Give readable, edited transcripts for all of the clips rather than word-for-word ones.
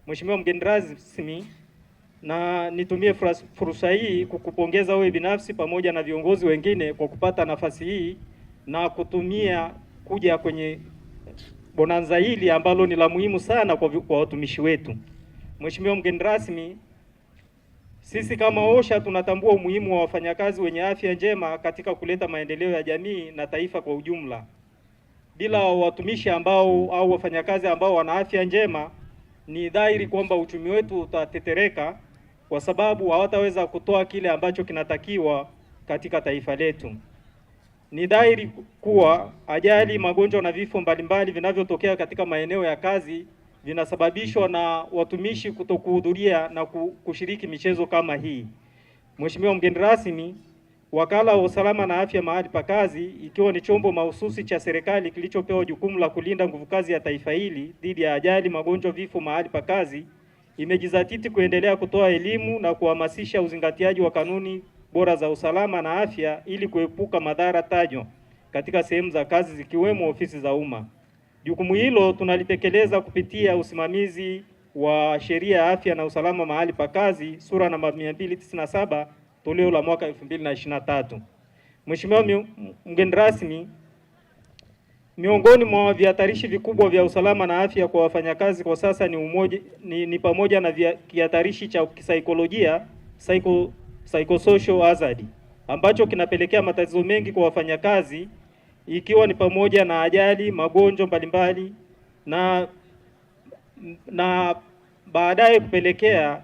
Mheshimiwa mgeni rasmi, na nitumie fursa hii kukupongeza wewe binafsi pamoja na viongozi wengine kwa kupata nafasi hii na kutumia kuja kwenye bonanza hili ambalo ni la muhimu sana kwa watumishi wetu. Mheshimiwa mgeni rasmi, sisi kama OSHA tunatambua umuhimu wa wafanyakazi wenye afya njema katika kuleta maendeleo ya jamii na taifa kwa ujumla. Bila watumishi au wafanyakazi ambao wana afya njema, ni dhahiri kwamba uchumi wetu utatetereka, kwa sababu hawataweza kutoa kile ambacho kinatakiwa katika taifa letu. Ni dhahiri kuwa ajali, magonjwa na vifo mbalimbali vinavyotokea katika maeneo ya kazi vinasababishwa na watumishi kutokuhudhuria na kushiriki michezo kama hii. Mheshimiwa mgeni rasmi, Wakala wa Usalama na Afya mahali pa kazi, ikiwa ni chombo mahususi cha serikali kilichopewa jukumu la kulinda nguvu kazi ya taifa hili dhidi ya ajali, magonjwa, vifo mahali pa kazi, imejizatiti kuendelea kutoa elimu na kuhamasisha uzingatiaji wa kanuni bora za usalama na afya ili kuepuka madhara tajwa katika sehemu za kazi zikiwemo ofisi za umma. Jukumu hilo tunalitekeleza kupitia usimamizi wa sheria ya afya na usalama mahali pa kazi sura namba 297 toleo la mwaka 2023. Mheshimiwa mgeni rasmi, miongoni mwa vihatarishi vikubwa vya usalama na afya kwa wafanyakazi kwa sasa ni pamoja na kihatarishi cha kisaikolojia, psychosocial hazard, ambacho kinapelekea matatizo mengi kwa wafanyakazi, ikiwa ni pamoja na ajali, magonjwa mbalimbali na baadaye kupelekea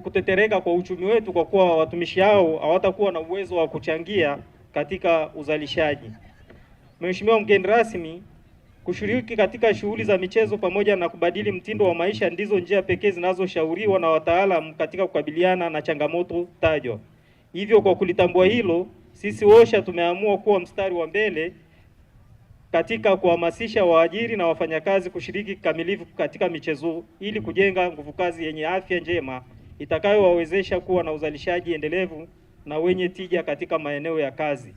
kutetereka kwa uchumi wetu, kwa kuwa watumishi hao hawatakuwa na uwezo wa kuchangia katika uzalishaji. Mheshimiwa mgeni rasmi, kushiriki katika shughuli za michezo pamoja na kubadili mtindo wa maisha ndizo njia pekee zinazoshauriwa na wataalamu katika kukabiliana na changamoto tajwa. Hivyo kwa kulitambua hilo, sisi OSHA tumeamua kuwa mstari wa mbele katika kuhamasisha waajiri na wafanyakazi kushiriki kikamilifu katika michezo ili kujenga nguvu kazi yenye afya njema itakayowawezesha kuwa na uzalishaji endelevu na wenye tija katika maeneo ya kazi.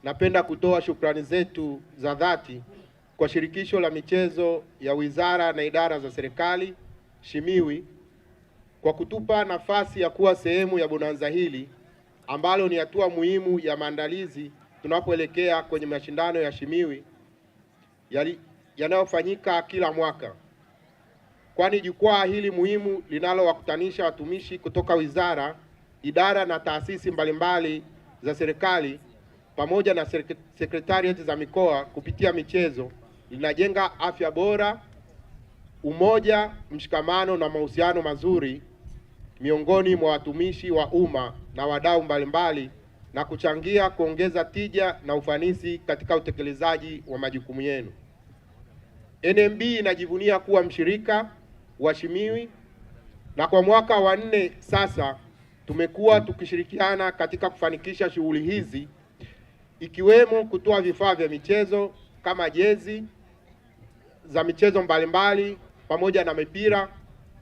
Napenda kutoa shukrani zetu za dhati kwa Shirikisho la Michezo ya Wizara na Idara za Serikali SHIMIWI kwa kutupa nafasi ya kuwa sehemu ya bonanza hili ambalo ni hatua muhimu ya maandalizi tunapoelekea kwenye mashindano ya SHIMIWI yanayofanyika kila mwaka, kwani jukwaa hili muhimu linalowakutanisha watumishi kutoka wizara, idara na taasisi mbalimbali za serikali pamoja na sekretariati za mikoa kupitia michezo linajenga afya bora, umoja, mshikamano na mahusiano mazuri miongoni mwa watumishi wa umma na wadau mbalimbali na kuchangia kuongeza tija na ufanisi katika utekelezaji wa majukumu yenu. NMB inajivunia kuwa mshirika wa SHIMIWI na kwa mwaka wa 4 sasa tumekuwa tukishirikiana katika kufanikisha shughuli hizi, ikiwemo kutoa vifaa vya michezo kama jezi za michezo mbalimbali pamoja na mipira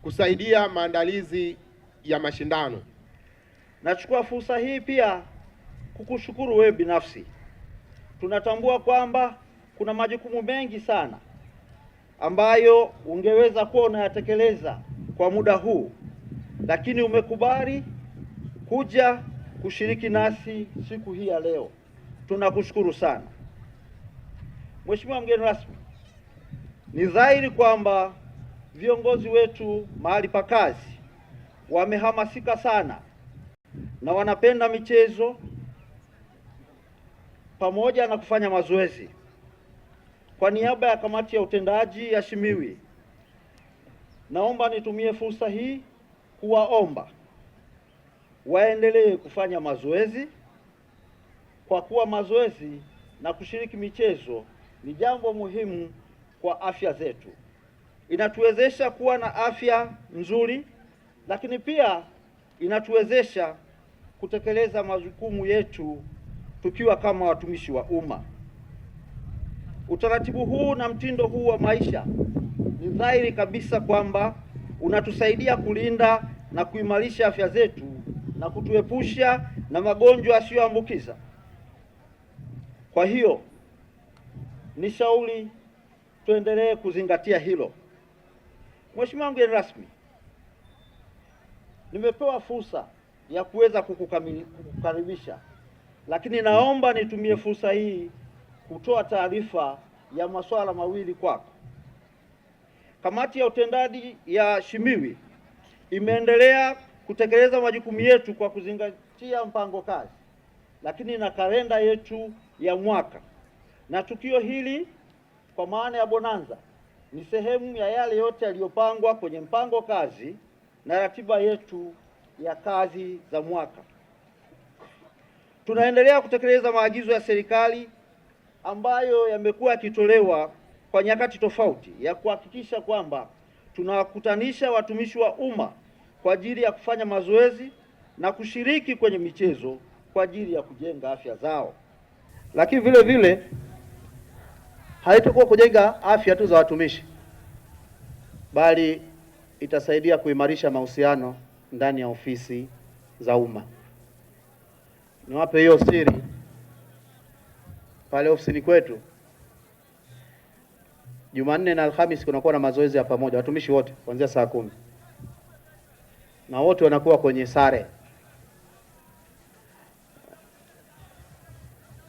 kusaidia maandalizi ya mashindano. Nachukua fursa hii pia kukushukuru wewe binafsi. Tunatambua kwamba kuna majukumu mengi sana ambayo ungeweza kuwa unayatekeleza kwa muda huu, lakini umekubali kuja kushiriki nasi siku hii ya leo. Tunakushukuru sana. Mheshimiwa mgeni rasmi, ni dhahiri kwamba viongozi wetu mahali pa kazi wamehamasika sana na wanapenda michezo pamoja na kufanya mazoezi. Kwa niaba ya kamati ya utendaji ya SHIMIWI, naomba nitumie fursa hii kuwaomba waendelee kufanya mazoezi, kwa kuwa mazoezi na kushiriki michezo ni jambo muhimu kwa afya zetu. Inatuwezesha kuwa na afya nzuri, lakini pia inatuwezesha kutekeleza majukumu yetu tukiwa kama watumishi wa umma. Utaratibu huu na mtindo huu wa maisha ni dhahiri kabisa kwamba unatusaidia kulinda na kuimarisha afya zetu na kutuepusha na magonjwa yasiyoambukiza. Kwa hiyo ni shauri tuendelee kuzingatia hilo. Mheshimiwa mgeni rasmi, nimepewa fursa ya kuweza kukukaribisha, lakini naomba nitumie fursa hii kutoa taarifa ya masuala mawili kwako. Kamati ya utendaji ya Shimiwi imeendelea kutekeleza majukumu yetu kwa kuzingatia mpango kazi, lakini na kalenda yetu ya mwaka, na tukio hili kwa maana ya bonanza ni sehemu ya yale yote yaliyopangwa kwenye mpango kazi na ratiba yetu ya kazi za mwaka. Tunaendelea kutekeleza maagizo ya serikali ambayo yamekuwa yakitolewa kwa nyakati tofauti ya kuhakikisha kwamba tunawakutanisha watumishi wa umma kwa ajili ya kufanya mazoezi na kushiriki kwenye michezo kwa ajili ya kujenga afya zao. Lakini vile vile haitakuwa kujenga afya tu za watumishi, bali itasaidia kuimarisha mahusiano ndani ya ofisi za umma. Niwape hiyo siri, pale ofisini kwetu Jumanne na Alhamisi kunakuwa na mazoezi ya pamoja, watumishi wote kuanzia saa 10, na wote wanakuwa kwenye sare.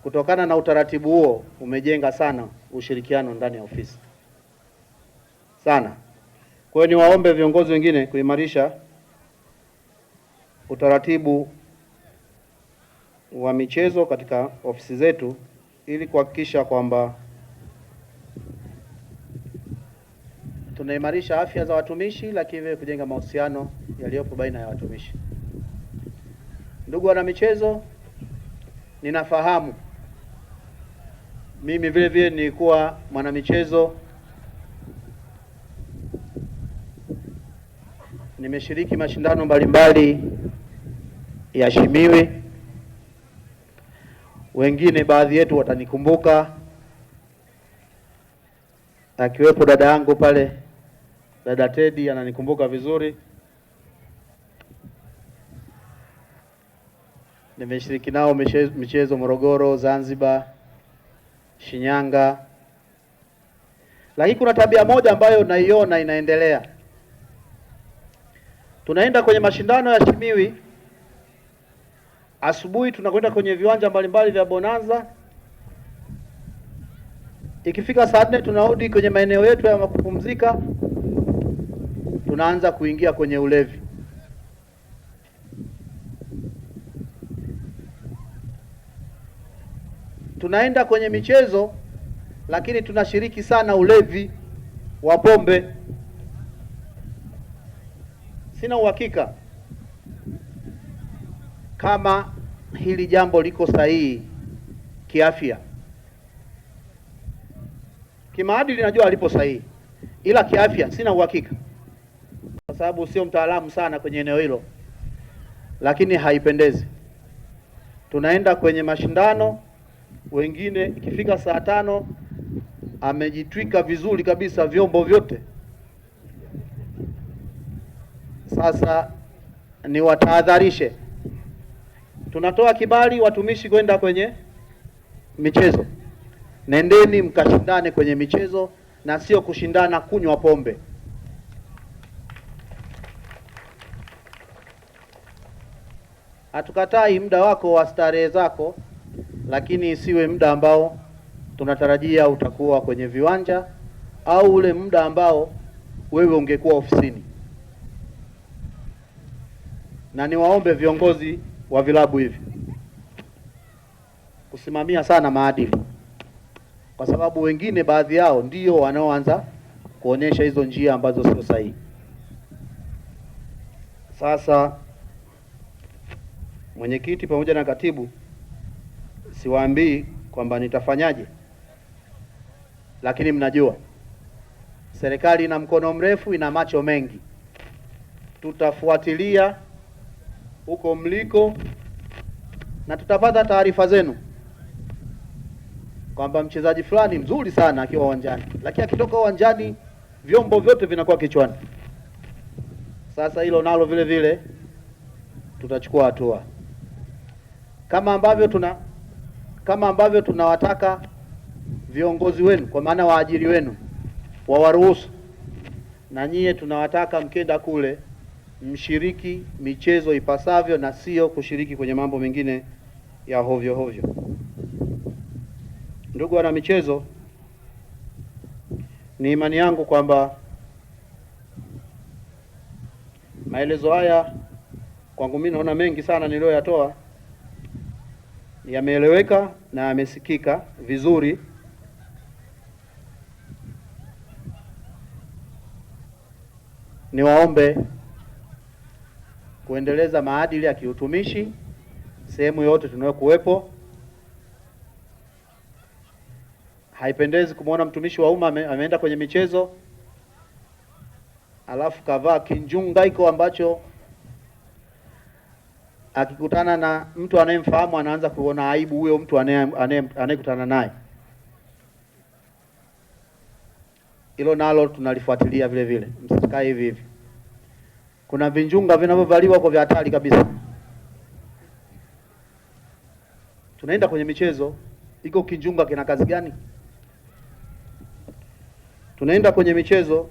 Kutokana na utaratibu huo umejenga sana ushirikiano ndani ya ofisi sana. Kwa hiyo niwaombe viongozi wengine kuimarisha utaratibu wa michezo katika ofisi zetu ili kuhakikisha kwamba tunaimarisha afya za watumishi, lakini vile kujenga mahusiano yaliyopo baina ya watumishi. Ndugu wana michezo, ninafahamu mimi vile vile nilikuwa mwanamichezo, nimeshiriki mashindano mbalimbali ya Shimiwi. Wengine baadhi yetu watanikumbuka, akiwepo dada yangu pale, dada Teddy ananikumbuka vizuri. Nimeshiriki nao michezo Morogoro, Zanzibar, Shinyanga. Lakini kuna tabia moja ambayo naiona inaendelea. Tunaenda kwenye mashindano ya Shimiwi, asubuhi tunakwenda kwenye viwanja mbalimbali vya bonanza. Ikifika saa 4 tunarudi kwenye maeneo yetu ya kupumzika, tunaanza kuingia kwenye ulevi. Tunaenda kwenye michezo lakini tunashiriki sana ulevi wa pombe. Sina uhakika kama hili jambo liko sahihi kiafya. Kimaadili najua alipo sahihi, ila kiafya sina uhakika, kwa sababu sio mtaalamu sana kwenye eneo hilo, lakini haipendezi. Tunaenda kwenye mashindano, wengine ikifika saa 5 amejitwika vizuri kabisa vyombo vyote. Sasa ni watahadharishe, tunatoa kibali watumishi kwenda kwenye michezo. Nendeni mkashindane kwenye michezo na sio kushindana kunywa pombe. Hatukatai muda wako wa starehe zako, lakini isiwe muda ambao tunatarajia utakuwa kwenye viwanja au ule muda ambao wewe ungekuwa ofisini. Na niwaombe viongozi wa vilabu hivi kusimamia sana maadili, kwa sababu wengine baadhi yao ndio wanaoanza kuonyesha hizo njia ambazo sio sahihi. Sasa mwenyekiti pamoja na katibu, siwaambii kwamba nitafanyaje, lakini mnajua serikali ina mkono mrefu, ina macho mengi. Tutafuatilia huko mliko na tutapata taarifa zenu kwamba mchezaji fulani mzuri sana akiwa uwanjani, lakini akitoka uwanjani vyombo vyote vinakuwa kichwani. Sasa hilo nalo vile vile tutachukua hatua, kama ambavyo tunawataka viongozi wenu, kwa maana waajiri wenu, wawaruhusu na nyie tunawataka mkenda kule mshiriki michezo ipasavyo na sio kushiriki kwenye mambo mengine ya hovyo hovyo. Ndugu wana michezo, ni imani yangu kwamba maelezo haya kwangu mimi naona mengi sana niliyoyatoa yameeleweka na yamesikika vizuri. Niwaombe kuendeleza maadili ya kiutumishi sehemu yote tunayokuwepo. Haipendezi kumwona mtumishi wa umma ameenda kwenye michezo alafu kavaa kinjungaiko ambacho akikutana na mtu anayemfahamu anaanza kuona aibu huyo mtu anayekutana naye. Hilo nalo tunalifuatilia vile vile, msikae hivi hivi. Kuna vinjunga vinavyovaliwa kwa vya hatari kabisa. Tunaenda kwenye michezo, iko kinjunga kina kazi gani? Tunaenda kwenye michezo,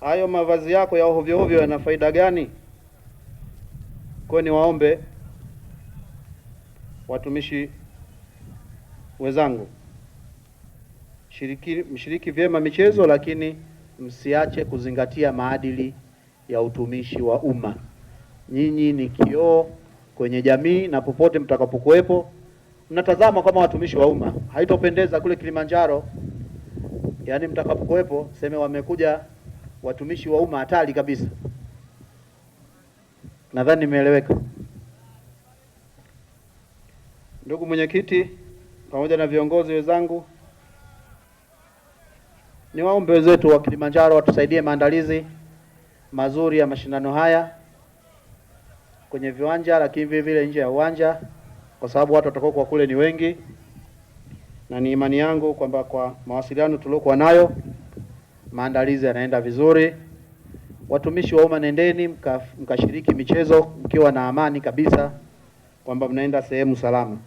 hayo mavazi yako ya ovyo ovyo yana faida gani? Kwa ni waombe watumishi wenzangu, mshiriki vyema michezo, lakini msiache kuzingatia maadili ya utumishi wa umma. Nyinyi ni kioo kwenye jamii, na popote mtakapokuwepo mnatazama kama watumishi wa umma. Haitopendeza kule Kilimanjaro, yaani mtakapokuwepo sema wamekuja watumishi wa umma hatari kabisa. Nadhani nimeeleweka. Ndugu mwenyekiti, pamoja na viongozi wenzangu, ni waombe wenzetu wa Kilimanjaro watusaidie maandalizi mazuri ya mashindano haya kwenye viwanja, lakini vile vile nje ya uwanja, kwa sababu watu watakao kwa kule ni wengi, na ni imani yangu kwamba kwa mawasiliano tuliokuwa nayo maandalizi yanaenda vizuri. Watumishi wa umma, nendeni mkashiriki michezo mkiwa na amani kabisa kwamba mnaenda sehemu salama.